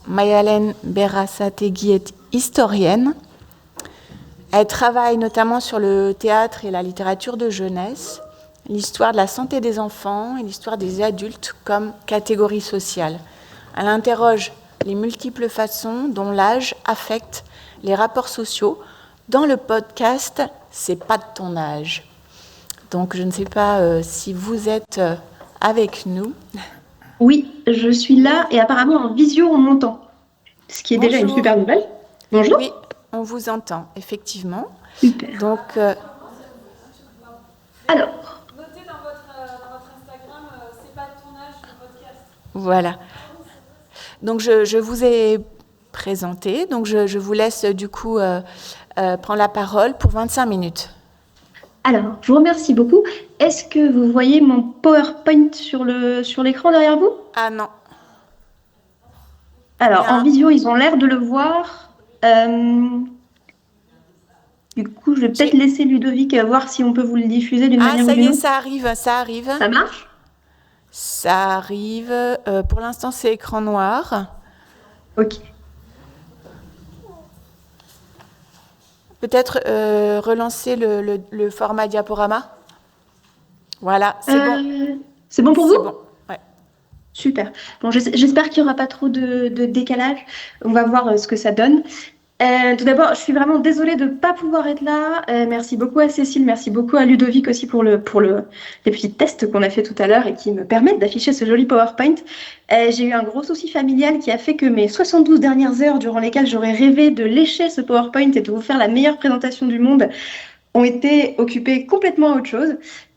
Mayalène Berasategui est historienne. Elle travaille notamment sur le théâtre et la littérature de jeunesse, l'histoire de la santé des enfants et l'histoire des adultes comme catégorie sociale. Elle interroge les multiples façons dont l'âge affecte les rapports sociaux dans le podcast « C'est pas de ton âge ». Donc je ne sais pas si vous êtes avec nous. Oui, je suis là et apparemment en visio on m'entend, ce qui est déjà une super nouvelle. Bonjour. Oui, on vous entend, effectivement. Super. Donc, alors, notez dans votre Instagram, c'est pas de ton âge le podcast. Voilà. Donc je vous ai présenté, donc je vous laisse du coup prendre la parole pour 25 minutes. alors, je vous remercie beaucoup. Est-ce que vous voyez mon PowerPoint sur l'écran derrière vous? Ah non. Alors, Bien. en visio, ils ont l'air de le voir. Du coup, je vais peut-être laisser Ludovic voir si on peut vous le diffuser d'une manière ou Ah, ça y d'une est, autre. ça arrive. Ça marche? Ça arrive. Pour l'instant, c'est écran noir. Ok. Peut-être relancer le format diaporama. Voilà, c'est bon. C'est bon pour vous? C'est bon, ouais. Super. Bon, j'espère qu'il n'y aura pas trop de décalage. On va voir ce que ça donne. Tout d'abord, je suis vraiment désolée de ne pas pouvoir être là. Merci beaucoup à Cécile, merci beaucoup à Ludovic aussi pour les petits tests qu'on a fait tout à l'heure et qui me permettent d'afficher ce joli PowerPoint. J'ai eu un gros souci familial qui a fait que mes 72 dernières heures durant lesquelles j'aurais rêvé de lécher ce PowerPoint et de vous faire la meilleure présentation du monde ont été occupées complètement à autre chose.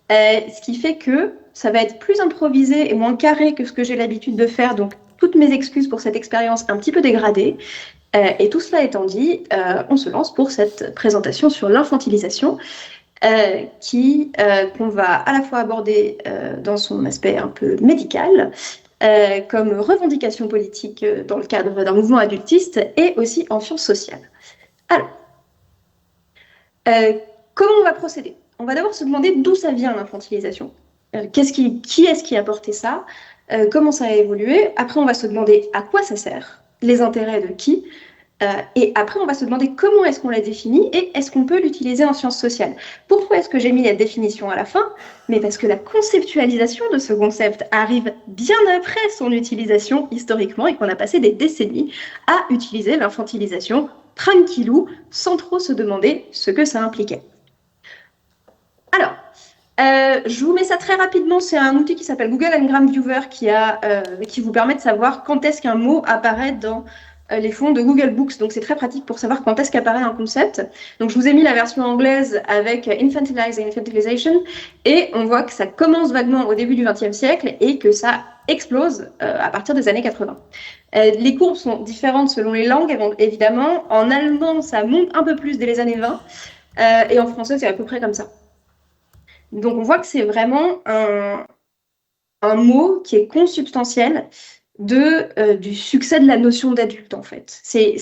Ce qui fait que ça va être plus improvisé et moins carré que ce que j'ai l'habitude de faire. Donc, toutes mes excuses pour cette expérience un petit peu dégradée. Et tout cela étant dit, on se lance pour cette présentation sur l'infantilisation qu'on va à la fois aborder dans son aspect un peu médical, comme revendication politique dans le cadre d'un mouvement adultiste et aussi en sciences sociales. Alors, comment on va procéder? On va d'abord se demander d'où ça vient l'infantilisation. Qui est-ce qui a porté ça? Comment ça a évolué? Après, on va se demander à quoi ça sert, les intérêts de qui? Et après, on va se demander comment est-ce qu'on la définit et est-ce qu'on peut l'utiliser en sciences sociales. Pourquoi est-ce que j'ai mis la définition à la fin? Mais parce que la conceptualisation de ce concept arrive bien après son utilisation historiquement et qu'on a passé des décennies à utiliser l'infantilisation tranquillou, sans trop se demander ce que ça impliquait. Alors, je vous mets ça très rapidement. C'est un outil qui s'appelle Google Ngram Viewer qui vous permet de savoir quand est-ce qu'un mot apparaît dans les fonds de Google Books. Donc, c'est très pratique pour savoir quand est-ce qu'apparaît un concept. Donc, je vous ai mis la version anglaise avec infantilize et infantilization. Et on voit que ça commence vaguement au début du XXe siècle et que ça explose à partir des années 80. Les courbes sont différentes selon les langues, évidemment. En allemand, ça monte un peu plus dès les années 20. Et en français, c'est à peu près comme ça. Donc, on voit que c'est vraiment un mot qui est consubstantiel du succès de la notion d'adulte, en fait. C'est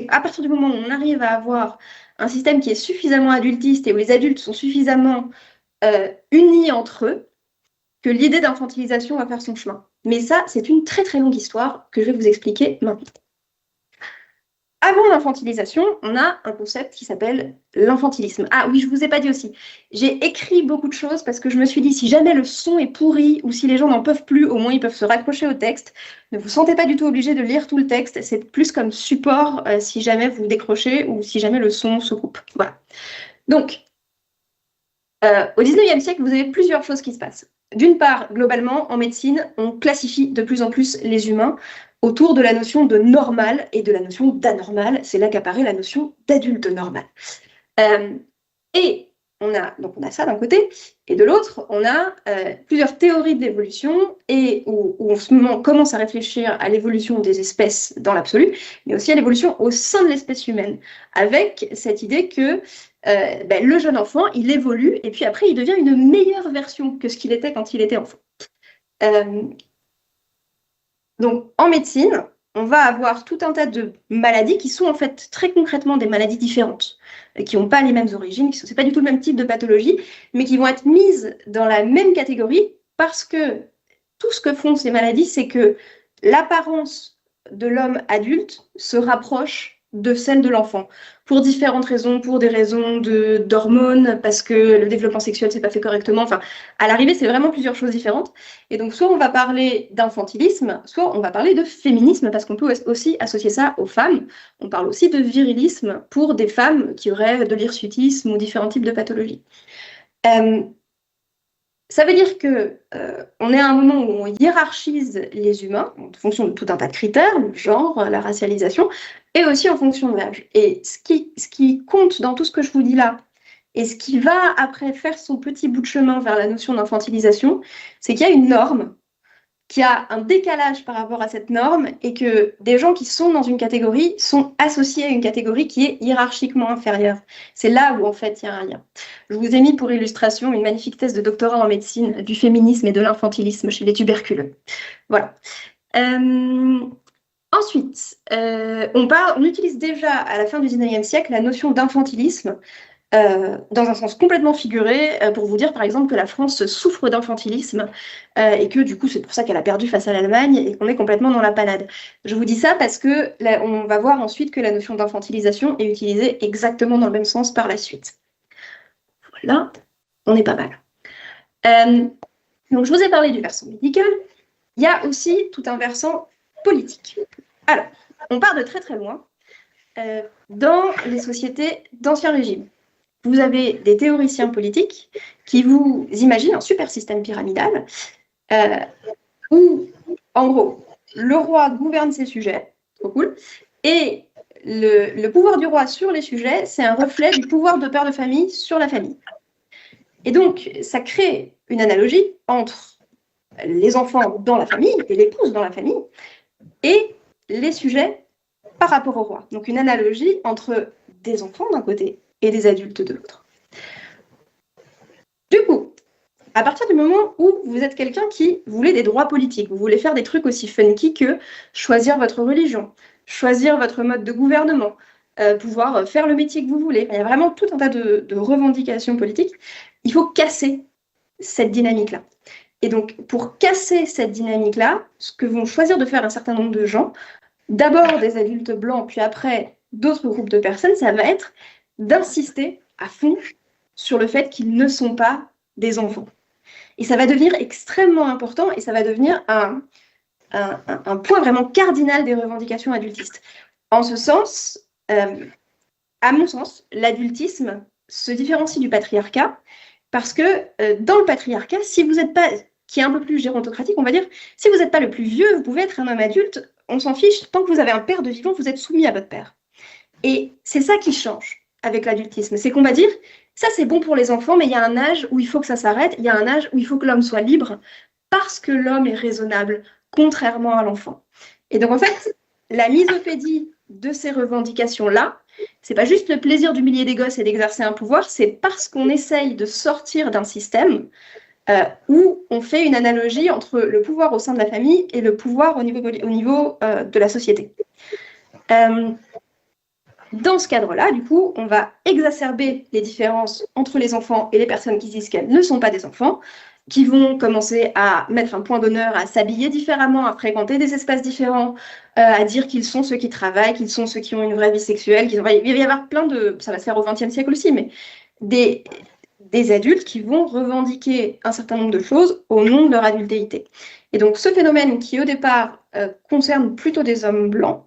à partir du moment où on arrive à avoir un système qui est suffisamment adultiste et où les adultes sont suffisamment unis entre eux que l'idée d'infantilisation va faire son chemin. Mais ça, c'est une très très longue histoire que je vais vous expliquer maintenant. Avant l'infantilisation, on a un concept qui s'appelle l'infantilisme. Ah oui, je ne vous ai pas dit aussi. J'ai écrit beaucoup de choses parce que je me suis dit, si jamais le son est pourri ou si les gens n'en peuvent plus, au moins ils peuvent se raccrocher au texte. Ne vous sentez pas du tout obligé de lire tout le texte. C'est plus comme support si jamais vous décrochez ou si jamais le son se coupe. Voilà. Donc, au 19e siècle, vous avez plusieurs choses qui se passent. D'une part, globalement, en médecine, on classifie de plus en plus les humains autour de la notion de normal et de la notion d'anormal. C'est là qu'apparaît la notion d'adulte normal. Et on a ça d'un côté, et de l'autre, on a plusieurs théories de l'évolution et où on commence à réfléchir à l'évolution des espèces dans l'absolu, mais aussi à l'évolution au sein de l'espèce humaine, avec cette idée que le jeune enfant, il évolue, et puis après, il devient une meilleure version que ce qu'il était quand il était enfant. Donc, en médecine, on va avoir tout un tas de maladies qui sont en fait très concrètement des maladies différentes, qui n'ont pas les mêmes origines, ce n'est pas du tout le même type de pathologie, mais qui vont être mises dans la même catégorie parce que tout ce que font ces maladies, c'est que l'apparence de l'homme adulte se rapproche de celle de l'enfant, pour différentes raisons, pour des raisons d'hormones, parce que le développement sexuel s'est pas fait correctement. Enfin, à l'arrivée, c'est vraiment plusieurs choses différentes. Et donc, soit on va parler d'infantilisme, soit on va parler de féminisme, parce qu'on peut aussi associer ça aux femmes. On parle aussi de virilisme pour des femmes qui auraient de l'hirsutisme ou différents types de pathologies. Ça veut dire que on est à un moment où on hiérarchise les humains en fonction de tout un tas de critères, le genre, la racialisation, et aussi en fonction de l'âge. Et ce qui compte dans tout ce que je vous dis là, et ce qui va après faire son petit bout de chemin vers la notion d'infantilisation, c'est qu'il y a une norme, qu'il y a un décalage par rapport à cette norme, et que des gens qui sont dans une catégorie sont associés à une catégorie qui est hiérarchiquement inférieure. C'est là où en fait il y a un lien. Je vous ai mis pour illustration une magnifique thèse de doctorat en médecine du féminisme et de l'infantilisme chez les tuberculeux. Voilà. Ensuite, on utilise déjà à la fin du 19e siècle la notion d'infantilisme dans un sens complètement figuré, pour vous dire par exemple que la France souffre d'infantilisme et que du coup c'est pour ça qu'elle a perdu face à l'Allemagne et qu'on est complètement dans la panade. Je vous dis ça parce que là, on va voir ensuite que la notion d'infantilisation est utilisée exactement dans le même sens par la suite. Voilà, on est pas mal. Donc je vous ai parlé du versant médical, il y a aussi tout un versant politique. Alors, on part de très très loin dans les sociétés d'Ancien Régime. Vous avez des théoriciens politiques qui vous imaginent un super système pyramidal où, en gros, le roi gouverne ses sujets, trop cool, et le pouvoir du roi sur les sujets, c'est un reflet du pouvoir de père de famille sur la famille. Et donc, ça crée une analogie entre les enfants dans la famille et l'épouse dans la famille et les sujets par rapport au roi. Donc, une analogie entre des enfants d'un côté et des adultes de l'autre. Du coup, à partir du moment où vous êtes quelqu'un qui voulait des droits politiques, vous voulez faire des trucs aussi funky que choisir votre religion, choisir votre mode de gouvernement, pouvoir faire le métier que vous voulez, il y a vraiment tout un tas de revendications politiques, il faut casser cette dynamique-là. Et donc, pour casser cette dynamique-là, ce que vont choisir de faire un certain nombre de gens, d'abord des adultes blancs, puis après d'autres groupes de personnes, ça va être d'insister à fond sur le fait qu'ils ne sont pas des enfants. Et ça va devenir extrêmement important et ça va devenir un point vraiment cardinal des revendications adultistes. En ce sens, à mon sens, l'adultisme se différencie du patriarcat parce que dans le patriarcat, si vous n'êtes pas, qui est un peu plus gérontocratique, on va dire, si vous n'êtes pas le plus vieux, vous pouvez être un homme adulte, on s'en fiche, tant que vous avez un père de vivant, vous êtes soumis à votre père. Et c'est ça qui change avec l'adultisme, c'est qu'on va dire, ça c'est bon pour les enfants, mais il y a un âge où il faut que ça s'arrête, il y a un âge où il faut que l'homme soit libre, parce que l'homme est raisonnable, contrairement à l'enfant. Et donc en fait, la misopédie de ces revendications-là, c'est pas juste le plaisir d'humilier des gosses et d'exercer un pouvoir, c'est parce qu'on essaye de sortir d'un système où on fait une analogie entre le pouvoir au sein de la famille et le pouvoir au niveau de la société. Dans ce cadre-là, du coup, on va exacerber les différences entre les enfants et les personnes qui disent qu'elles ne sont pas des enfants, qui vont commencer à mettre un point d'honneur, à s'habiller différemment, à fréquenter des espaces différents, à dire qu'ils sont ceux qui travaillent, qu'ils sont ceux qui ont une vraie vie sexuelle. Il va y avoir plein de... Ça va se faire au XXe siècle aussi, mais des adultes qui vont revendiquer un certain nombre de choses au nom de leur adultéité. Et donc, ce phénomène qui, au départ, concerne plutôt des hommes blancs,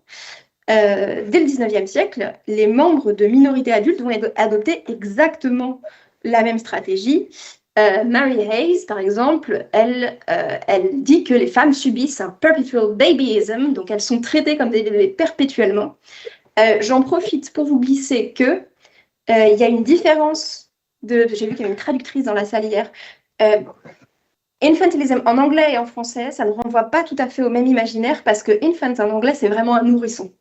dès le 19e siècle, les membres de minorités adultes vont adopter exactement la même stratégie. Mary Hayes, par exemple, elle dit que les femmes subissent un perpetual babyism, donc elles sont traitées comme des bébés perpétuellement. J'en profite pour vous glisser que il y a une différence j'ai vu qu'il y avait une traductrice dans la salle hier. Infantilism en anglais et en français, ça ne renvoie pas tout à fait au même imaginaire parce que infant en anglais, c'est vraiment un nourrisson.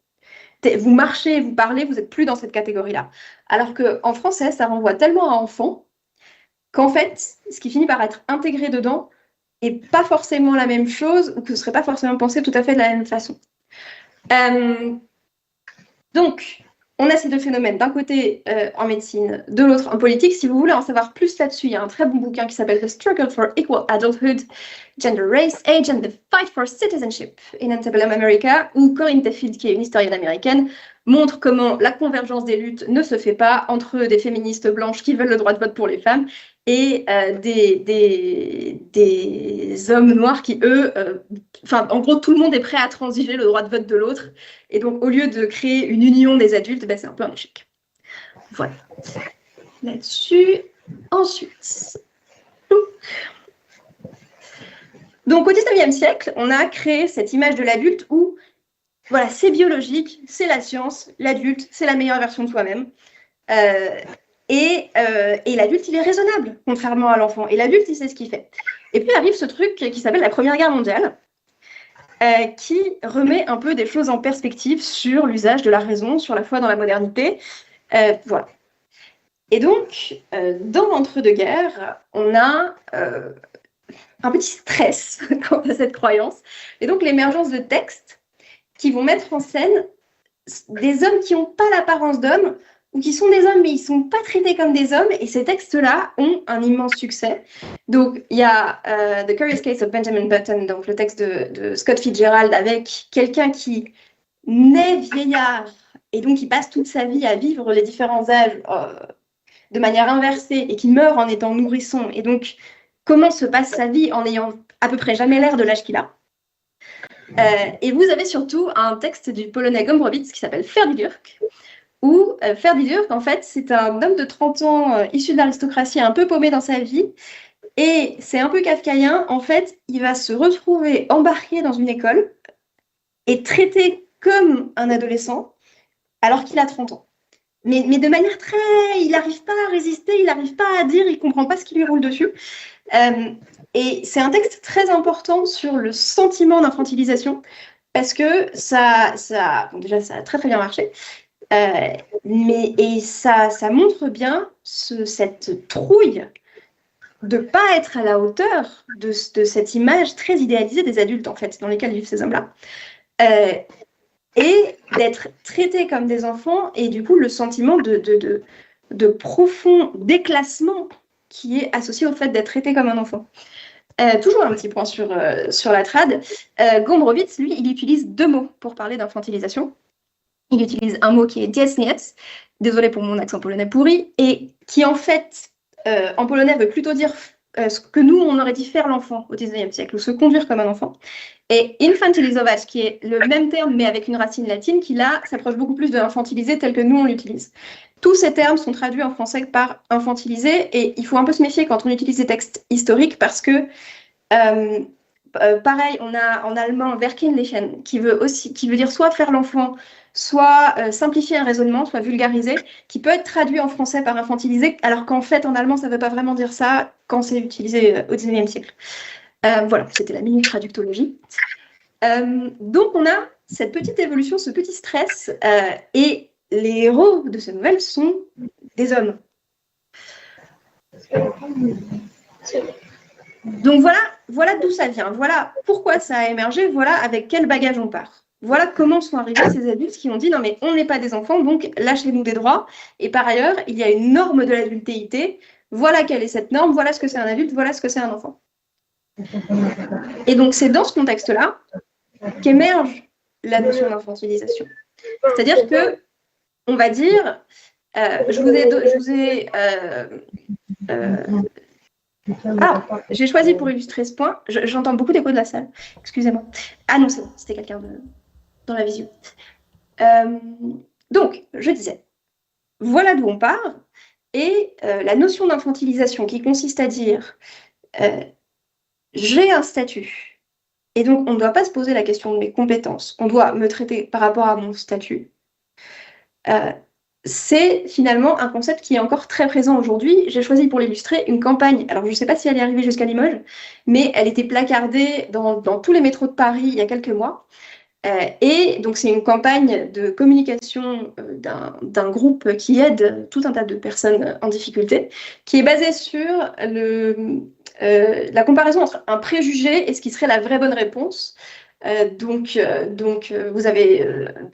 Vous marchez, vous parlez, vous n'êtes plus dans cette catégorie-là. Alors qu'en français, ça renvoie tellement à enfant qu'en fait, ce qui finit par être intégré dedans n'est pas forcément la même chose ou que ce ne serait pas forcément pensé tout à fait de la même façon. Donc, on a ces deux phénomènes, d'un côté en médecine, de l'autre en politique. Si vous voulez en savoir plus là-dessus, il y a un très bon bouquin qui s'appelle The Struggle for Equal Adulthood, Gender, Race, Age and the Fight for Citizenship in Antebellum America, où Corinne Teffield, qui est une historienne américaine, montre comment la convergence des luttes ne se fait pas entre des féministes blanches qui veulent le droit de vote pour les femmes et des hommes noirs qui, eux, en gros, tout le monde est prêt à transiger le droit de vote de l'autre. Et donc, au lieu de créer une union des adultes, c'est un peu un échec. Voilà. Là-dessus, ensuite. Donc, au XIXe siècle, on a créé cette image de l'adulte où, voilà, c'est biologique, c'est la science, l'adulte, c'est la meilleure version de soi-même. Et l'adulte, il est raisonnable, contrairement à l'enfant. Et l'adulte, il sait ce qu'il fait. Et puis arrive ce truc qui s'appelle la Première Guerre mondiale, qui remet un peu des choses en perspective sur l'usage de la raison, sur la foi dans la modernité. Voilà. Et donc, dans l'entre-deux-guerres, on a un petit stress quant à cette croyance. Et donc, l'émergence de textes qui vont mettre en scène des hommes qui n'ont pas l'apparence d'hommes, ou qui sont des hommes, mais ils ne sont pas traités comme des hommes, et ces textes-là ont un immense succès. Donc, il y a The Curious Case of Benjamin Button, donc le texte de Scott Fitzgerald, avec quelqu'un qui naît vieillard, et donc qui passe toute sa vie à vivre les différents âges de manière inversée, et qui meurt en étant nourrisson, et donc comment se passe sa vie en n'ayant à peu près jamais l'air de l'âge qu'il a. Et vous avez surtout un texte du Polonais Gombrowicz qui s'appelle Ferdydurk, où Ferdydurk, en fait, c'est un homme de 30 ans issu de l'aristocratie, un peu paumé dans sa vie, et c'est un peu kafkaïen. En fait, il va se retrouver embarqué dans une école et traité comme un adolescent alors qu'il a 30 ans. Mais de manière très... Il n'arrive pas à résister, il n'arrive pas à dire, il ne comprend pas ce qui lui roule dessus. Et c'est un texte très important sur le sentiment d'infantilisation, parce que déjà, ça a très très bien marché, mais ça montre bien cette trouille de ne pas être à la hauteur de cette image très idéalisée des adultes, en fait, dans lesquels vivent ces hommes-là. Et d'être traités comme des enfants, et du coup, le sentiment de profond déclassement qui est associé au fait d'être traité comme un enfant. Toujours un petit point sur la trad. Gombrowicz, lui, il utilise deux mots pour parler d'infantilisation. Il utilise un mot qui est dziecniec, désolé pour mon accent polonais pourri, et qui en fait, en polonais, veut plutôt dire ce que nous, on aurait dit faire l'enfant au XIXe siècle, ou se conduire comme un enfant. Et infantilizować, qui est le même terme, mais avec une racine latine, qui là, s'approche beaucoup plus de infantiliser tel que nous, on l'utilise. Tous ces termes sont traduits en français par infantiliser, et il faut un peu se méfier quand on utilise des textes historiques, parce que pareil, on a en allemand Verkindlichen, qui veut dire soit faire l'enfant, soit simplifier un raisonnement, soit vulgariser, qui peut être traduit en français par infantiliser, alors qu'en fait, en allemand, ça ne veut pas vraiment dire ça quand c'est utilisé au XIXe siècle. Voilà, c'était la minute traductologie. Donc, on a cette petite évolution, ce petit stress, et les héros de ces nouvelles sont des hommes. Donc voilà d'où ça vient, voilà pourquoi ça a émergé, voilà avec quel bagage on part. Voilà comment sont arrivés ces adultes qui ont dit non mais on n'est pas des enfants, donc lâchez-nous des droits. Et par ailleurs, il y a une norme de l'adultéité, voilà quelle est cette norme, voilà ce que c'est un adulte, voilà ce que c'est un enfant. Et donc c'est dans ce contexte-là qu'émerge la notion d'infantilisation. C'est-à-dire que, on va dire, j'ai choisi pour illustrer ce point, j'entends beaucoup d'écho de la salle, excusez-moi. Ah non, c'est bon, c'était quelqu'un dans la visio. Donc, je disais, voilà d'où on part, et la notion d'infantilisation qui consiste à dire j'ai un statut, et donc on ne doit pas se poser la question de mes compétences, on doit me traiter par rapport à mon statut. C'est finalement un concept qui est encore très présent aujourd'hui. J'ai choisi pour l'illustrer une campagne, alors je ne sais pas si elle est arrivée jusqu'à Limoges, mais elle était placardée dans tous les métros de Paris il y a quelques mois. Et donc c'est une campagne de communication d'un groupe qui aide tout un tas de personnes en difficulté, qui est basée sur la comparaison entre un préjugé et ce qui serait la vraie bonne réponse. Donc, vous avez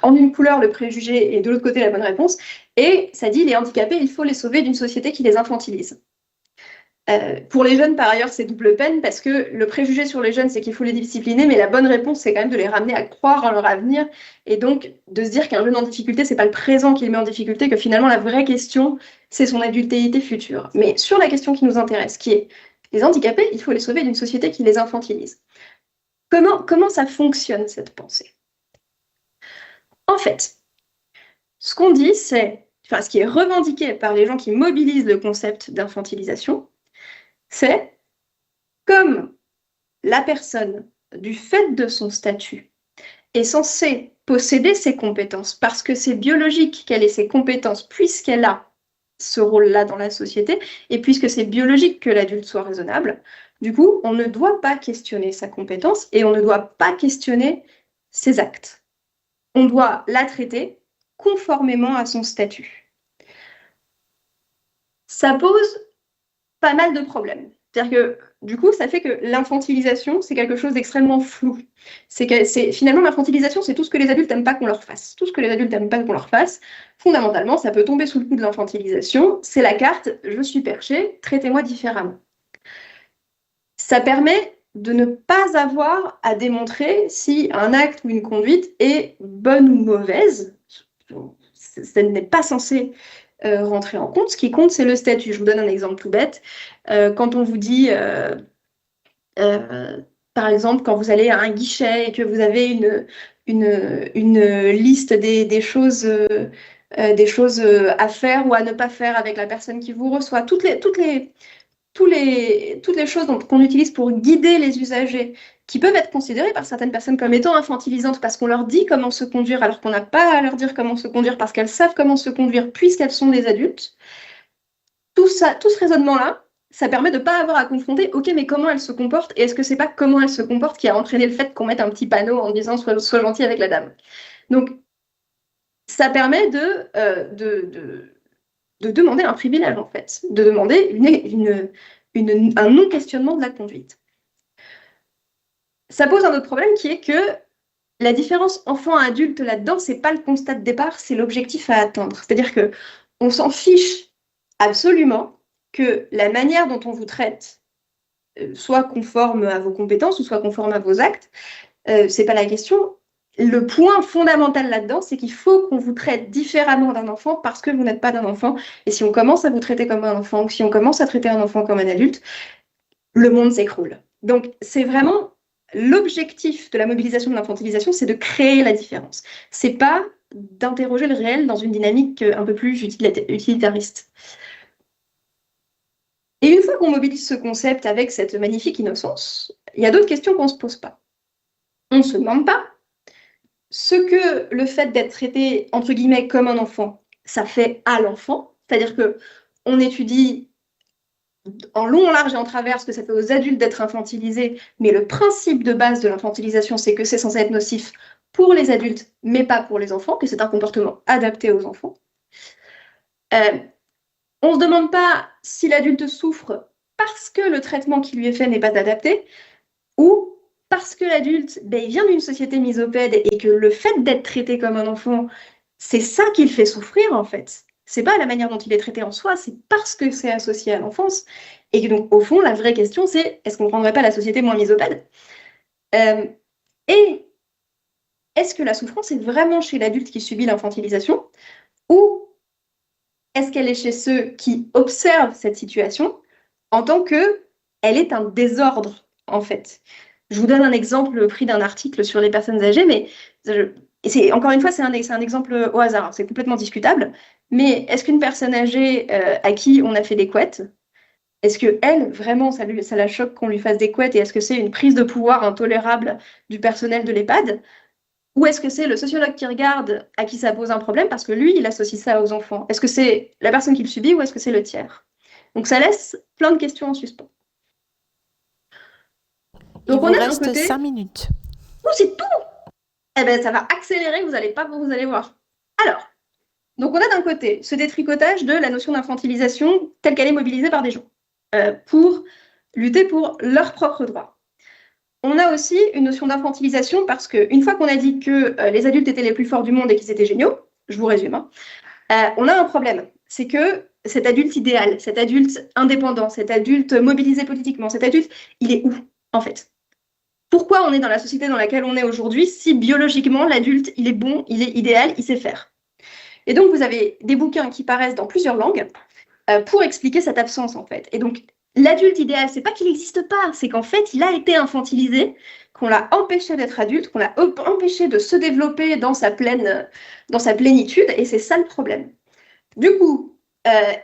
en une couleur le préjugé et de l'autre côté la bonne réponse. Et ça dit les handicapés, il faut les sauver d'une société qui les infantilise. Pour les jeunes, par ailleurs, c'est double peine parce que le préjugé sur les jeunes, c'est qu'il faut les discipliner, mais la bonne réponse, c'est quand même de les ramener à croire en leur avenir et donc de se dire qu'un jeune en difficulté, c'est pas le présent qui le met en difficulté, que finalement la vraie question, c'est son adultéité future. Mais sur la question qui nous intéresse, qui est les handicapés, il faut les sauver d'une société qui les infantilise. Comment ça fonctionne cette pensée? En fait, ce qu'on dit, enfin, ce qui est revendiqué par les gens qui mobilisent le concept d'infantilisation, c'est comme la personne, du fait de son statut, est censée posséder ses compétences parce que c'est biologique qu'elle ait ses compétences puisqu'elle a ce rôle-là dans la société et puisque c'est biologique que l'adulte soit raisonnable, du coup, on ne doit pas questionner sa compétence et on ne doit pas questionner ses actes. On doit la traiter conformément à son statut. Ça pose pas mal de problèmes. C'est-à-dire que, du coup, ça fait que l'infantilisation, c'est quelque chose d'extrêmement flou. Finalement, l'infantilisation, c'est tout ce que les adultes n'aiment pas qu'on leur fasse. Tout ce que les adultes n'aiment pas qu'on leur fasse, fondamentalement, ça peut tomber sous le coup de l'infantilisation. C'est la carte, je suis perché, traitez-moi différemment. Ça permet de ne pas avoir à démontrer si un acte ou une conduite est bonne ou mauvaise. Ça n'est pas censé rentrer en compte. Ce qui compte, c'est le statut. Je vous donne un exemple tout bête. Quand on vous dit, par exemple, quand vous allez à un guichet et que vous avez une liste des choses à faire ou à ne pas faire avec la personne qui vous reçoit, toutes les choses qu'on utilise pour guider les usagers, qui peuvent être considérées par certaines personnes comme étant infantilisantes parce qu'on leur dit comment se conduire alors qu'on n'a pas à leur dire comment se conduire parce qu'elles savent comment se conduire puisqu'elles sont des adultes. Tout ce raisonnement-là, ça permet de ne pas avoir à confronter, ok, mais comment elle se comporte et est-ce que c'est pas comment elle se comporte qui a entraîné le fait qu'on mette un petit panneau en disant sois gentil avec la dame. Donc, ça permet de demander un privilège, en fait, de demander un non-questionnement de la conduite. Ça pose un autre problème qui est que la différence enfant-adulte là-dedans, c'est pas le constat de départ, c'est l'objectif à atteindre. C'est-à-dire qu'on s'en fiche absolument que la manière dont on vous traite soit conforme à vos compétences ou soit conforme à vos actes, c'est pas la question. Le point fondamental là-dedans, c'est qu'il faut qu'on vous traite différemment d'un enfant parce que vous n'êtes pas d'un enfant. Et si on commence à vous traiter comme un enfant ou si on commence à traiter un enfant comme un adulte, le monde s'écroule. Donc, c'est vraiment l'objectif de la mobilisation de l'infantilisation, c'est de créer la différence. C'est pas d'interroger le réel dans une dynamique un peu plus utilitariste. Et une fois qu'on mobilise ce concept avec cette magnifique innocence, il y a d'autres questions qu'on ne se pose pas. On ne se demande pas ce que le fait d'être traité, entre guillemets, comme un enfant, ça fait à l'enfant. C'est-à-dire qu'on étudie en long, en large et en travers ce que ça fait aux adultes d'être infantilisés, mais le principe de base de l'infantilisation, c'est que c'est censé être nocif pour les adultes, mais pas pour les enfants, que c'est un comportement adapté aux enfants. On ne se demande pas si l'adulte souffre parce que le traitement qui lui est fait n'est pas adapté, ou parce que l'adulte il vient d'une société misopède et que le fait d'être traité comme un enfant, c'est ça qui le fait souffrir en fait. C'est pas la manière dont il est traité en soi, c'est parce que c'est associé à l'enfance. Et donc, au fond, la vraie question, c'est est-ce qu'on ne rendrait pas la société moins misopède? Et est-ce que la souffrance est vraiment chez l'adulte qui subit l'infantilisation? Ou est-ce qu'elle est chez ceux qui observent cette situation en tant qu'elle est un désordre, en fait? Je vous donne un exemple pris d'un article sur les personnes âgées, mais encore une fois, c'est un exemple au hasard, c'est complètement discutable. Mais est-ce qu'une personne âgée à qui on a fait des couettes, est-ce qu'elle, vraiment, ça la choque qu'on lui fasse des couettes et est-ce que c'est une prise de pouvoir intolérable du personnel de l'EHPAD? Ou est-ce que c'est le sociologue qui regarde à qui ça pose un problème parce que lui, il associe ça aux enfants? Est-ce que c'est la personne qui le subit ou est-ce que c'est le tiers? Donc ça laisse plein de questions en suspens. Donc on a reste 5 minutes. Oh, c'est tout! Eh bien, ça va accélérer, vous allez voir. Alors, donc on a d'un côté ce détricotage de la notion d'infantilisation telle qu'elle est mobilisée par des gens pour lutter pour leurs propres droits. on a aussi une notion d'infantilisation parce qu'une fois qu'on a dit que les adultes étaient les plus forts du monde et qu'ils étaient géniaux, je vous résume, hein, on a un problème. C'est que cet adulte idéal, cet adulte indépendant, cet adulte mobilisé politiquement, cet adulte, il est où, en fait? Pourquoi on est dans la société dans laquelle on est aujourd'hui si biologiquement l'adulte, il est bon, il est idéal, il sait faire? Et donc, vous avez des bouquins qui paraissent dans plusieurs langues pour expliquer cette absence, en fait. Et donc, l'adulte idéal, c'est pas qu'il n'existe pas, c'est qu'en fait, il a été infantilisé, qu'on l'a empêché d'être adulte, qu'on l'a empêché de se développer dans sa plénitude, et c'est ça le problème. Du coup,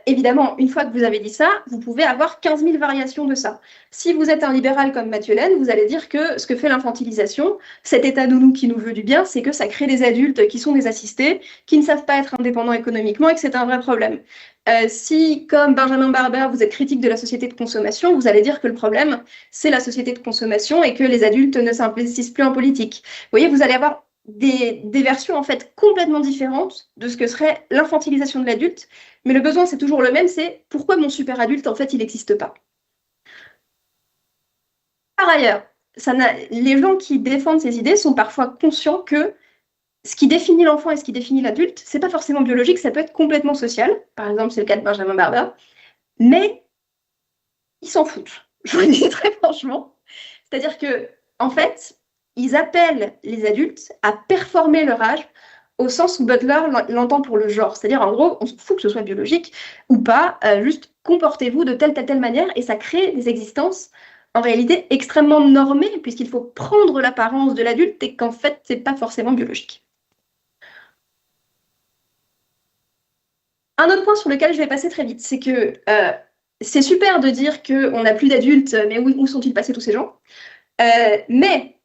évidemment, une fois que vous avez dit ça, vous pouvez avoir 15 000 variations de ça. Si vous êtes un libéral comme Mathieu Laine, vous allez dire que ce que fait l'infantilisation, cet état nounou qui nous veut du bien, c'est que ça crée des adultes qui sont des assistés, qui ne savent pas être indépendants économiquement et que c'est un vrai problème. Si, comme Benjamin Barber, vous êtes critique de la société de consommation, vous allez dire que le problème, c'est la société de consommation et que les adultes ne s'investissent plus en politique. Vous voyez, vous allez avoir des versions en fait complètement différentes de ce que serait l'infantilisation de l'adulte, mais le besoin c'est toujours le même, c'est pourquoi mon super adulte en fait il n'existe pas. Par ailleurs, les gens qui défendent ces idées sont parfois conscients que ce qui définit l'enfant et ce qui définit l'adulte, c'est pas forcément biologique, ça peut être complètement social. Par exemple, c'est le cas de Benjamin Barber, mais ils s'en foutent. Je vous le dis très franchement. C'est-à-dire que en fait, ils appellent les adultes à performer leur âge au sens où Butler l'entend pour le genre. C'est-à-dire, en gros, on se fout que ce soit biologique ou pas, juste comportez-vous de telle manière, et ça crée des existences, en réalité, extrêmement normées, puisqu'il faut prendre l'apparence de l'adulte et qu'en fait, c'est pas forcément biologique. Un autre point sur lequel je vais passer très vite, c'est que c'est super de dire qu'on n'a plus d'adultes, mais où sont-ils passés tous ces gens? Mais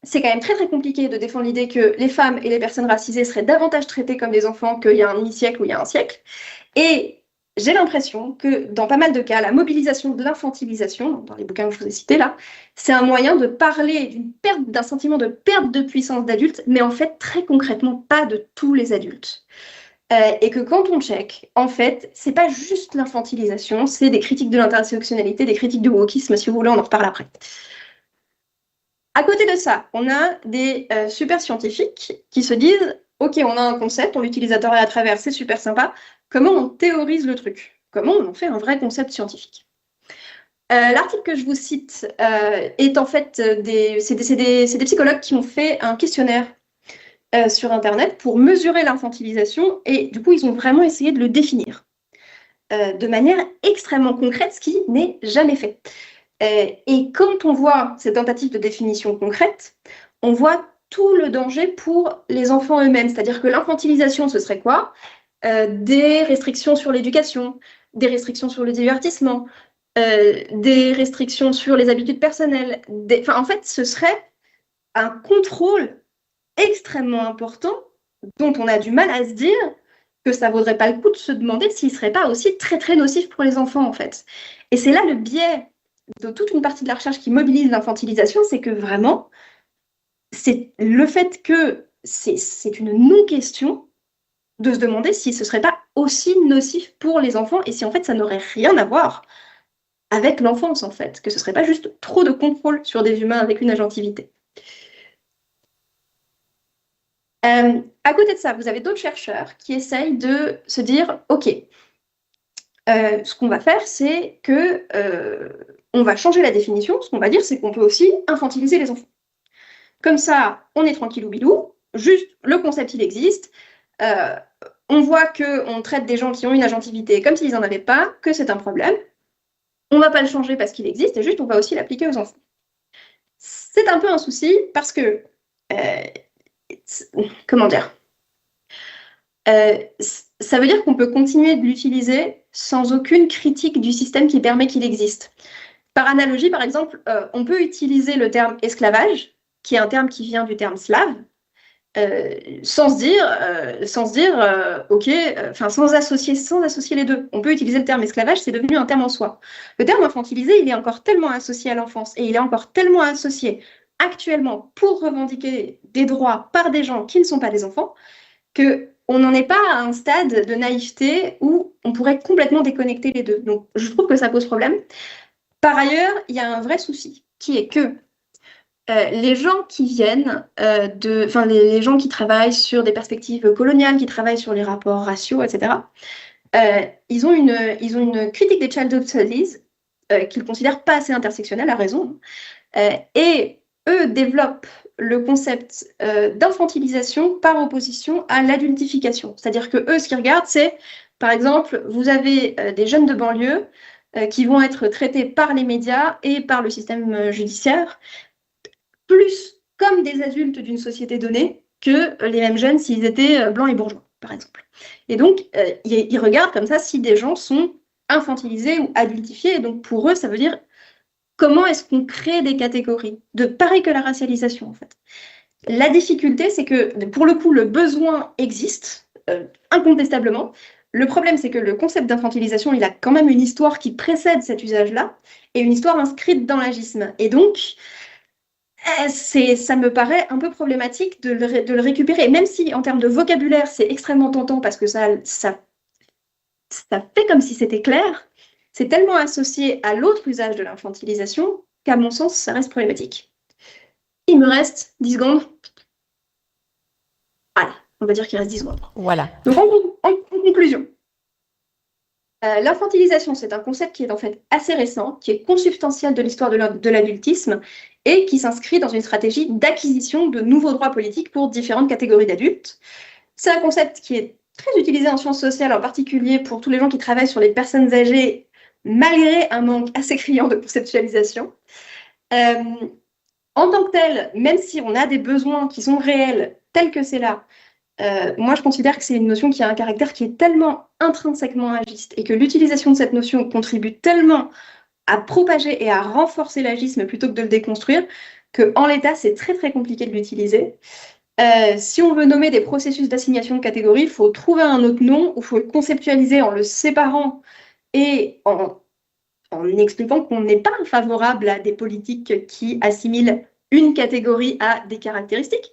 c'est quand même très très compliqué de défendre l'idée que les femmes et les personnes racisées seraient davantage traitées comme des enfants qu'il y a un demi-siècle ou il y a un siècle. Et j'ai l'impression que dans pas mal de cas, la mobilisation de l'infantilisation, dans les bouquins que je vous ai cités là, c'est un moyen de parler d'un sentiment de perte de puissance d'adulte, mais en fait très concrètement pas de tous les adultes. Et que quand on check, en fait, c'est pas juste l'infantilisation, c'est des critiques de l'intersectionnalité, des critiques du wokisme, si vous voulez, on en reparle après. À côté de ça, on a des super scientifiques qui se disent « Ok, on a un concept, on l'utilisateur est à travers, c'est super sympa. Comment on théorise le truc? Comment on en fait un vrai concept scientifique ?» L'article que je vous cite est en fait c'est des psychologues qui ont fait un questionnaire sur Internet pour mesurer l'infantilisation et du coup, ils ont vraiment essayé de le définir de manière extrêmement concrète, ce qui n'est jamais fait. Et quand on voit ces tentatives de définition concrète, on voit tout le danger pour les enfants eux-mêmes. C'est-à-dire que l'infantilisation, ce serait quoi? Des restrictions sur l'éducation, des restrictions sur le divertissement, des restrictions sur les habitudes personnelles. En fait, ce serait un contrôle extrêmement important dont on a du mal à se dire que ça vaudrait pas le coup de se demander s'il serait pas aussi très très nocif pour les enfants en fait. Et c'est là le biais de toute une partie de la recherche qui mobilise l'infantilisation, c'est que vraiment, c'est le fait que c'est une non-question de se demander si ce serait pas aussi nocif pour les enfants et si en fait ça n'aurait rien à voir avec l'enfance en fait, que ce serait pas juste trop de contrôle sur des humains avec une agentivité. À côté de ça, vous avez d'autres chercheurs qui essayent de se dire, ok, ce qu'on va faire, c'est que on va changer la définition. Ce qu'on va dire, c'est qu'on peut aussi infantiliser les enfants. Comme ça, on est tranquillou bilou. Juste, le concept, il existe. On voit qu'on traite des gens qui ont une agentivité comme s'ils n'en avaient pas, que c'est un problème. On ne va pas le changer parce qu'il existe, et juste, on va aussi l'appliquer aux enfants. C'est un peu un souci parce que comment dire, ça veut dire qu'on peut continuer de l'utiliser sans aucune critique du système qui permet qu'il existe. Par analogie, par exemple, on peut utiliser le terme esclavage, qui est un terme qui vient du terme slave, sans associer les deux. On peut utiliser le terme esclavage, c'est devenu un terme en soi. Le terme infantilisé, il est encore tellement associé à l'enfance et il est encore tellement associé actuellement pour revendiquer des droits par des gens qui ne sont pas des enfants, qu'on n'en est pas à un stade de naïveté où on pourrait complètement déconnecter les deux. Donc, je trouve que ça pose problème. Par ailleurs, il y a un vrai souci, qui est que les gens qui viennent enfin les gens qui travaillent sur des perspectives coloniales, qui travaillent sur les rapports raciaux, etc., ils ont une critique des childhood studies qu'ils considèrent pas assez intersectionnelle, à raison, et eux développent le concept d'infantilisation par opposition à l'adultification. C'est-à-dire que eux, ce qu'ils regardent, c'est, par exemple, vous avez des jeunes de banlieue qui vont être traités par les médias et par le système judiciaire plus comme des adultes d'une société donnée que les mêmes jeunes s'ils étaient blancs et bourgeois, par exemple. Et donc, ils regardent comme ça si des gens sont infantilisés ou adultifiés. Et donc, pour eux, ça veut dire comment est-ce qu'on crée des catégories, de pareil que la racialisation, en fait. La difficulté, c'est que, pour le coup, le besoin existe, incontestablement. Le problème, c'est que le concept d'infantilisation, il a quand même une histoire qui précède cet usage-là, et une histoire inscrite dans l'agisme. Et donc, ça me paraît un peu problématique de le récupérer, même si en termes de vocabulaire, c'est extrêmement tentant parce que ça fait comme si c'était clair, c'est tellement associé à l'autre usage de l'infantilisation qu'à mon sens, ça reste problématique. Il me reste 10 secondes. Voilà, on va dire qu'il reste 10 secondes. Voilà. Donc, en conclusion, l'infantilisation, c'est un concept qui est en fait assez récent, qui est consubstantiel de l'histoire de l'adultisme et qui s'inscrit dans une stratégie d'acquisition de nouveaux droits politiques pour différentes catégories d'adultes. C'est un concept qui est très utilisé en sciences sociales, en particulier pour tous les gens qui travaillent sur les personnes âgées, malgré un manque assez criant de conceptualisation. En tant que tel, même si on a des besoins qui sont réels, tels que c'est là, moi, je considère que c'est une notion qui a un caractère qui est tellement intrinsèquement agiste et que l'utilisation de cette notion contribue tellement à propager et à renforcer l'agisme plutôt que de le déconstruire, qu'en l'état, c'est très très compliqué de l'utiliser. Si on veut nommer des processus d'assignation de catégories, il faut trouver un autre nom, ou il faut le conceptualiser en le séparant et en expliquant qu'on n'est pas favorable à des politiques qui assimilent une catégorie à des caractéristiques.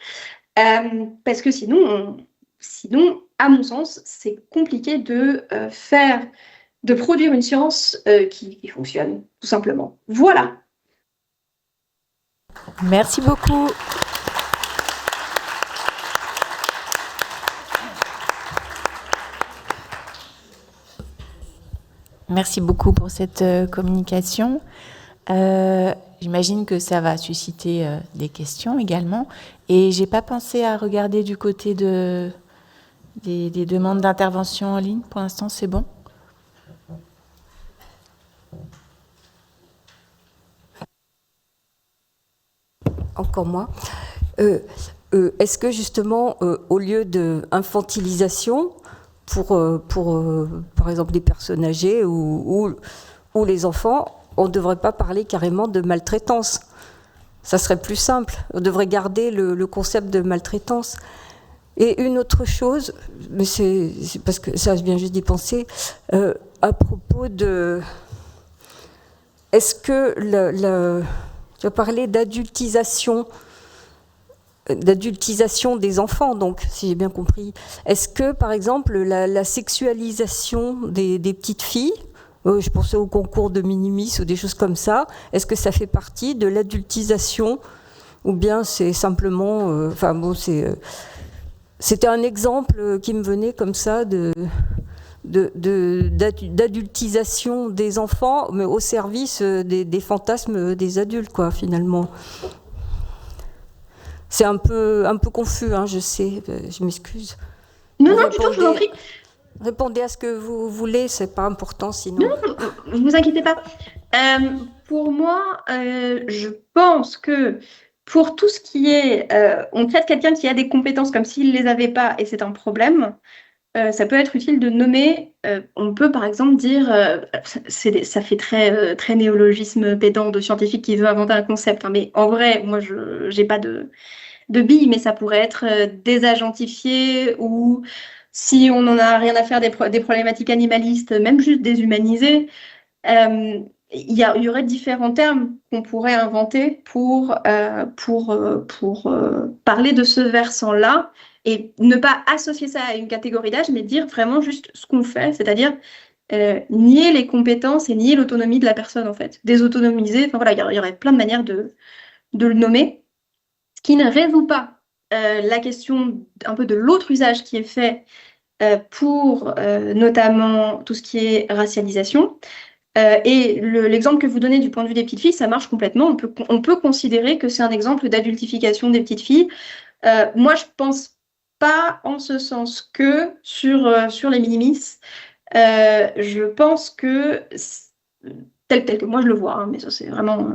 Parce que sinon, à mon sens, c'est compliqué de produire une science qui fonctionne, tout simplement. Voilà. Merci beaucoup. Merci beaucoup pour cette communication. J'imagine que ça va susciter des questions également. Et j'ai pas pensé à regarder du côté des demandes d'intervention en ligne. Pour l'instant, c'est bon. Encore moi. Est-ce que justement, au lieu d'infantilisation, pour par exemple les personnes âgées ou les enfants, on ne devrait pas parler carrément de maltraitance? Ça serait plus simple. On devrait garder le concept de maltraitance. Et une autre chose, mais c'est parce que ça, je viens juste d'y penser, à propos de... Est-ce que tu as parlé d'adultisation des enfants, donc, si j'ai bien compris. Est-ce que, par exemple, la sexualisation des petites filles, je pensais au concours de Minimis ou des choses comme ça, est-ce que ça fait partie de l'adultisation ou bien c'est simplement... c'était un exemple qui me venait comme ça d'adultisation des enfants, mais au service des fantasmes des adultes, quoi, finalement. C'est un peu confus, hein, je sais, je m'excuse. Non, du tout, je vous en prie. Répondez à ce que vous voulez, c'est pas important sinon. Non, ne vous inquiétez pas. Pour moi, je pense que pour tout ce qui est... on traite quelqu'un qui a des compétences comme s'il ne les avait pas et c'est un problème. Ça peut être utile de nommer, on peut par exemple dire, ça fait très néologisme pédant de scientifique qui veut inventer un concept, hein, mais en vrai, moi je n'ai pas de billes, mais ça pourrait être désagentifié ou si on n'en a rien à faire des problématiques animalistes, même juste déshumanisées. Il y aurait différents termes qu'on pourrait inventer pour parler de ce versant-là et ne pas associer ça à une catégorie d'âge, mais dire vraiment juste ce qu'on fait, c'est-à-dire nier les compétences et nier l'autonomie de la personne, en fait. Désautonomiser, enfin voilà, il y aurait plein de manières de le nommer. qui ne résout pas la question un peu de l'autre usage qui est fait pour notamment tout ce qui est racialisation. Et l'exemple que vous donnez du point de vue des petites filles, ça marche complètement. On peut considérer que c'est un exemple d'adultification des petites filles. Moi, je pense pas en ce sens que sur les minimis. Je pense que, tel que moi je le vois, hein, mais ça c'est vraiment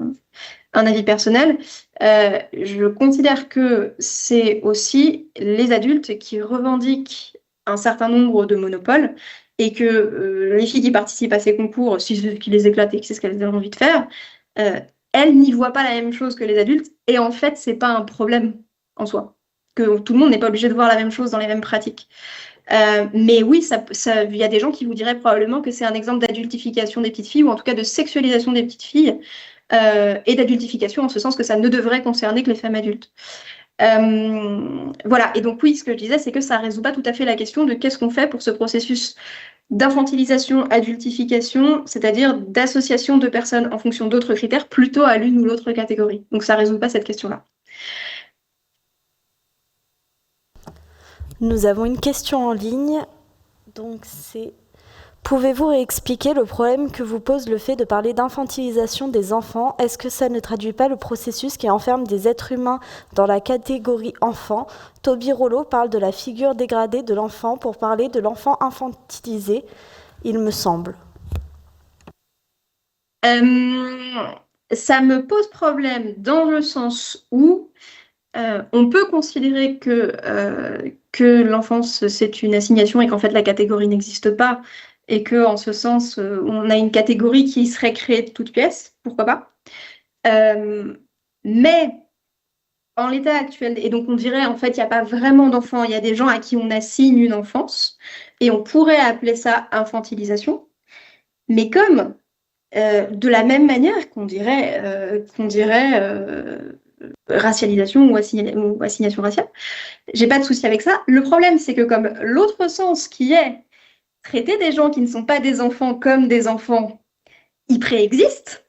un avis personnel, je considère que c'est aussi les adultes qui revendiquent un certain nombre de monopoles et que les filles qui participent à ces concours, si c'est ce qui les éclate et que c'est ce qu'elles ont envie de faire, elles n'y voient pas la même chose que les adultes et en fait, c'est pas un problème en soi. Que tout le monde n'est pas obligé de voir la même chose dans les mêmes pratiques. Mais oui, il y a des gens qui vous diraient probablement que c'est un exemple d'adultification des petites filles ou en tout cas de sexualisation des petites filles et d'adultification en ce sens que ça ne devrait concerner que les femmes adultes. Voilà, et donc oui, ce que je disais, c'est que ça ne résout pas tout à fait la question de qu'est-ce qu'on fait pour ce processus d'infantilisation, adultification, c'est-à-dire d'association de personnes en fonction d'autres critères plutôt à l'une ou l'autre catégorie. Donc ça ne résout pas cette question-là. Nous avons une question en ligne. Donc c'est: pouvez-vous réexpliquer le problème que vous pose le fait de parler d'infantilisation des enfants? Est-ce que ça ne traduit pas le processus qui enferme des êtres humains dans la catégorie enfant? Toby Rollo parle de la figure dégradée de l'enfant pour parler de l'enfant infantilisé, il me semble. Ça me pose problème dans le sens où on peut considérer que l'enfance, c'est une assignation et qu'en fait, la catégorie n'existe pas et qu'en ce sens, on a une catégorie qui serait créée de toutes pièces, pourquoi pas. Mais en l'état actuel, et donc on dirait en fait, il n'y a pas vraiment d'enfants, il y a des gens à qui on assigne une enfance et on pourrait appeler ça infantilisation. Mais comme de la même manière qu'on dirait racialisation ou assignation raciale. J'ai pas de souci avec ça. Le problème, c'est que comme l'autre sens qui est traiter des gens qui ne sont pas des enfants comme des enfants, il préexiste.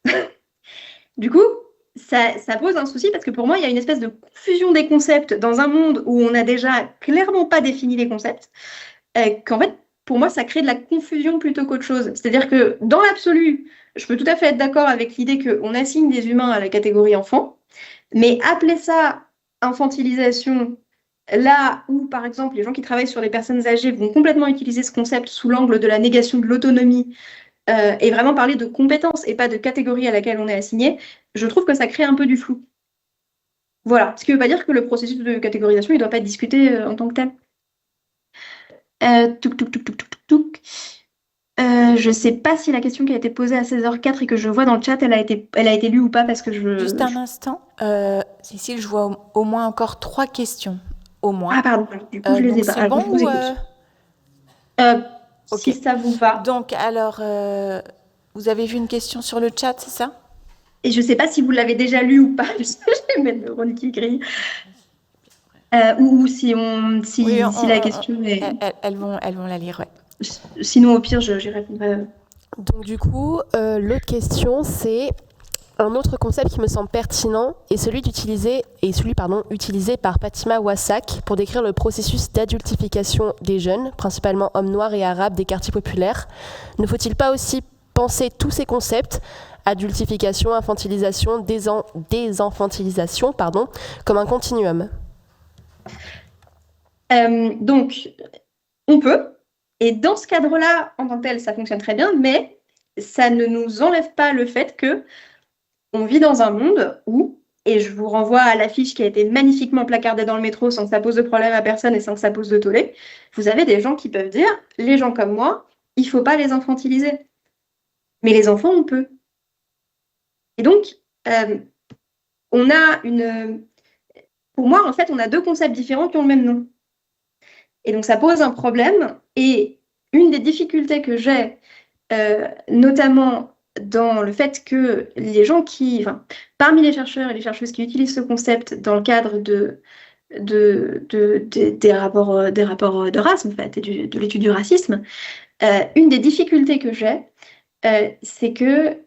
Du coup, ça pose un souci parce que pour moi, il y a une espèce de confusion des concepts dans un monde où on n'a déjà clairement pas défini les concepts, qu'en fait, pour moi, ça crée de la confusion plutôt qu'autre chose. C'est-à-dire que dans l'absolu, je peux tout à fait être d'accord avec l'idée qu'on assigne des humains à la catégorie enfant, mais appeler ça infantilisation, là où, par exemple, les gens qui travaillent sur les personnes âgées vont complètement utiliser ce concept sous l'angle de la négation de l'autonomie et vraiment parler de compétences et pas de catégorie à laquelle on est assigné, je trouve que ça crée un peu du flou. Voilà, ce qui ne veut pas dire que le processus de catégorisation, il ne doit pas être discuté en tant que tel. Je ne sais pas si la question qui a été posée à 16h04 et que je vois dans le chat, elle a été lue ou pas parce que je... Juste un instant. Cécile, je vois au moins encore 3 questions. Au moins. Ah pardon, du coup je les ai pas. C'est bon ou Si ça vous va. Donc alors, vous avez vu une question sur le chat, c'est ça? Et je ne sais pas si vous l'avez déjà lue ou pas. J'ai mes neurones qui grillent. Ou si la question est... Elles vont la lire, ouais. Sinon, au pire, j'y répondrai. Donc du coup, l'autre question, c'est un autre concept qui me semble pertinent est celui utilisé par Fatima Wassak pour décrire le processus d'adultification des jeunes, principalement hommes noirs et arabes des quartiers populaires. Ne faut-il pas aussi penser tous ces concepts, adultification, infantilisation, désinfantilisation, comme un continuum? Donc, on peut. Et dans ce cadre-là, en tant que tel, ça fonctionne très bien, mais ça ne nous enlève pas le fait que on vit dans un monde où, et je vous renvoie à l'affiche qui a été magnifiquement placardée dans le métro sans que ça pose de problème à personne et sans que ça pose de tollé, vous avez des gens qui peuvent dire, les gens comme moi, il ne faut pas les infantiliser. Mais les enfants, on peut. Et donc, on a pour moi, en fait, on a 2 concepts différents qui ont le même nom. Et donc, ça pose un problème. Et une des difficultés que j'ai, notamment dans le fait que les gens parmi les chercheurs et les chercheuses qui utilisent ce concept dans le cadre des rapports de race, en fait, et de l'étude du racisme, une des difficultés que j'ai, c'est que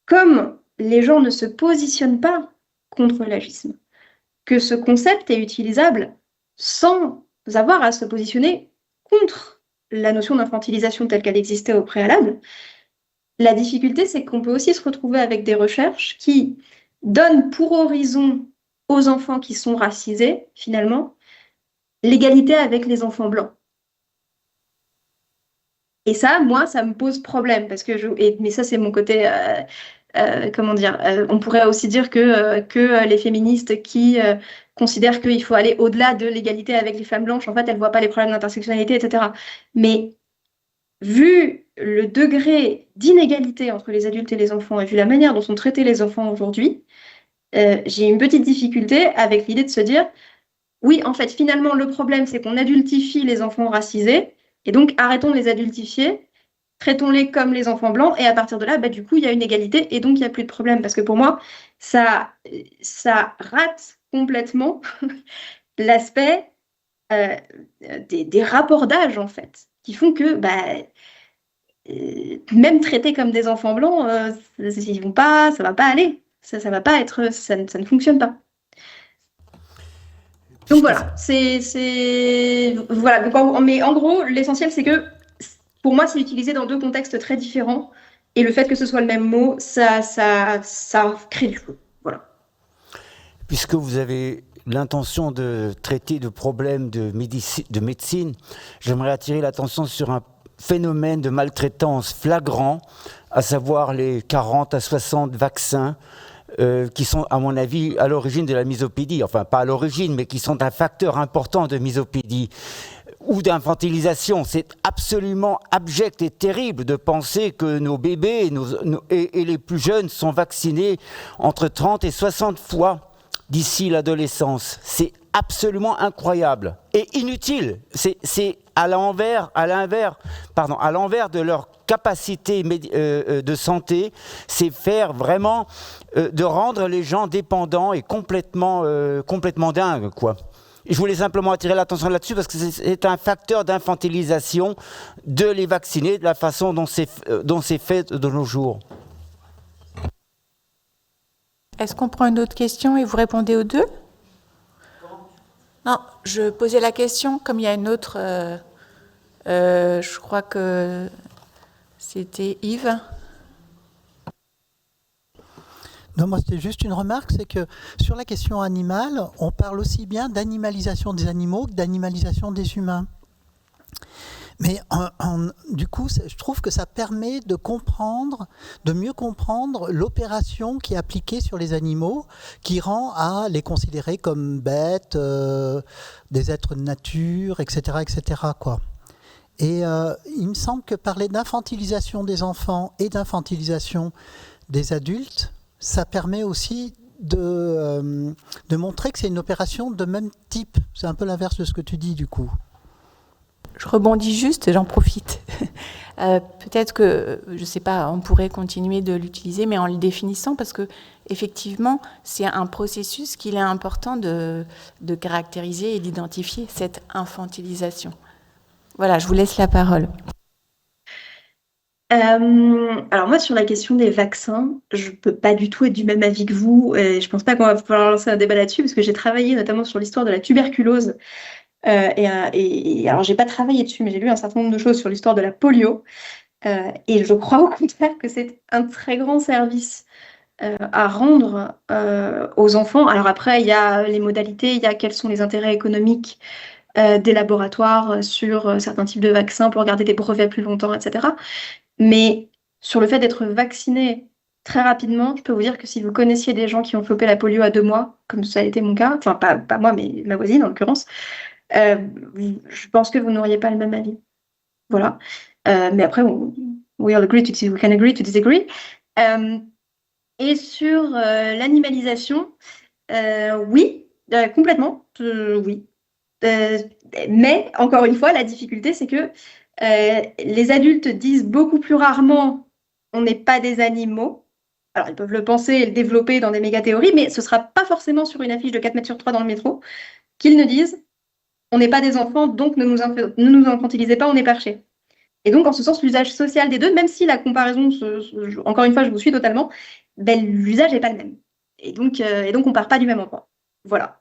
comme les gens ne se positionnent pas contre l'agisme, que ce concept est utilisable sans avoir à se positionner contre la notion d'infantilisation telle qu'elle existait au préalable. La difficulté, c'est qu'on peut aussi se retrouver avec des recherches qui donnent pour horizon aux enfants qui sont racisés, finalement, l'égalité avec les enfants blancs. Et ça, moi, ça me pose problème, parce que mais ça, c'est mon côté, comment dire, on pourrait aussi dire que les féministes qui considèrent qu'il faut aller au-delà de l'égalité avec les femmes blanches, en fait, elles ne voient pas les problèmes d'intersectionnalité, etc. Mais vu le degré d'inégalité entre les adultes et les enfants, et vu la manière dont sont traités les enfants aujourd'hui, j'ai une petite difficulté avec l'idée de se dire, oui, en fait, finalement, le problème, c'est qu'on adultifie les enfants racisés, et donc arrêtons de les adultifier, traitons-les comme les enfants blancs, et à partir de là, du coup, il y a une égalité, et donc il n'y a plus de problème. Parce que pour moi, ça rate complètement l'aspect des rapports d'âge, en fait, qui font que même traités comme des enfants blancs, ils vont pas, ça va pas aller. Ça va pas être, ça ne fonctionne pas. Donc voilà, voilà. Donc, mais en gros, l'essentiel, c'est que pour moi, c'est utilisé dans deux contextes très différents. Et le fait que ce soit le même mot, ça crée du flou. Voilà. Puisque vous avez l'intention de traiter de problèmes de médecine, j'aimerais attirer l'attention sur un phénomène de maltraitance flagrant, à savoir les 40 à 60 vaccins qui sont, à mon avis, à l'origine de la misopédie. Enfin, pas à l'origine, mais qui sont un facteur important de misopédie ou d'infantilisation. C'est absolument abject et terrible de penser que nos bébés et les plus jeunes sont vaccinés entre 30 et 60 fois d'ici l'adolescence. C'est absolument incroyable et inutile. C'est à l'envers de leur capacité de santé, c'est faire vraiment de rendre les gens dépendants et complètement dingues, quoi. Et je voulais simplement attirer l'attention là-dessus parce que c'est un facteur d'infantilisation de les vacciner de la façon dont c'est fait de nos jours. Est-ce qu'on prend une autre question et vous répondez aux deux ? Non, je posais la question, comme il y a une autre, je crois que c'était Yves. Non, moi c'était juste une remarque, c'est que sur la question animale, on parle aussi bien d'animalisation des animaux que d'animalisation des humains. Mais du coup, je trouve que ça permet de mieux comprendre l'opération qui est appliquée sur les animaux, qui rend à les considérer comme bêtes, des êtres de nature, etc., etc., quoi. Et il me semble que parler d'infantilisation des enfants et d'infantilisation des adultes, ça permet aussi de montrer que c'est une opération de même type. C'est un peu l'inverse de ce que tu dis, du coup. Je rebondis juste, j'en profite. Peut-être que, je ne sais pas, on pourrait continuer de l'utiliser, mais en le définissant, parce que effectivement, c'est un processus qu'il est important de caractériser et d'identifier, cette infantilisation. Voilà, je vous laisse la parole. Alors moi, sur la question des vaccins, je ne peux pas du tout être du même avis que vous. Et je ne pense pas qu'on va pouvoir lancer un débat là-dessus, parce que j'ai travaillé notamment sur l'histoire de la tuberculose. Et alors, j'ai pas travaillé dessus, mais j'ai lu un certain nombre de choses sur l'histoire de la polio. Et je crois au contraire que c'est un très grand service à rendre aux enfants. Alors après, il y a les modalités, il y a quels sont les intérêts économiques des laboratoires sur certains types de vaccins pour garder des brevets plus longtemps, etc. Mais sur le fait d'être vacciné très rapidement, je peux vous dire que si vous connaissiez des gens qui ont chopé la polio à 2 mois, comme ça a été mon cas, enfin pas moi, mais ma voisine en l'occurrence, je pense que vous n'auriez pas le même avis. Voilà. Mais après, we can agree to disagree. Et sur l'animalisation, oui, complètement, oui. Mais encore une fois, la difficulté, c'est que les adultes disent beaucoup plus rarement on n'est pas des animaux. Alors, ils peuvent le penser et le développer dans des méga-théories, mais ce ne sera pas forcément sur une affiche de 4 mètres sur 3 dans le métro qu'ils ne disent on n'est pas des enfants, donc ne nous infantilisez pas, on est perchés. Et donc, en ce sens, l'usage social des deux, même si la comparaison, encore une fois, je vous suis totalement, ben, l'usage n'est pas le même. Et donc on part pas du même endroit. Voilà.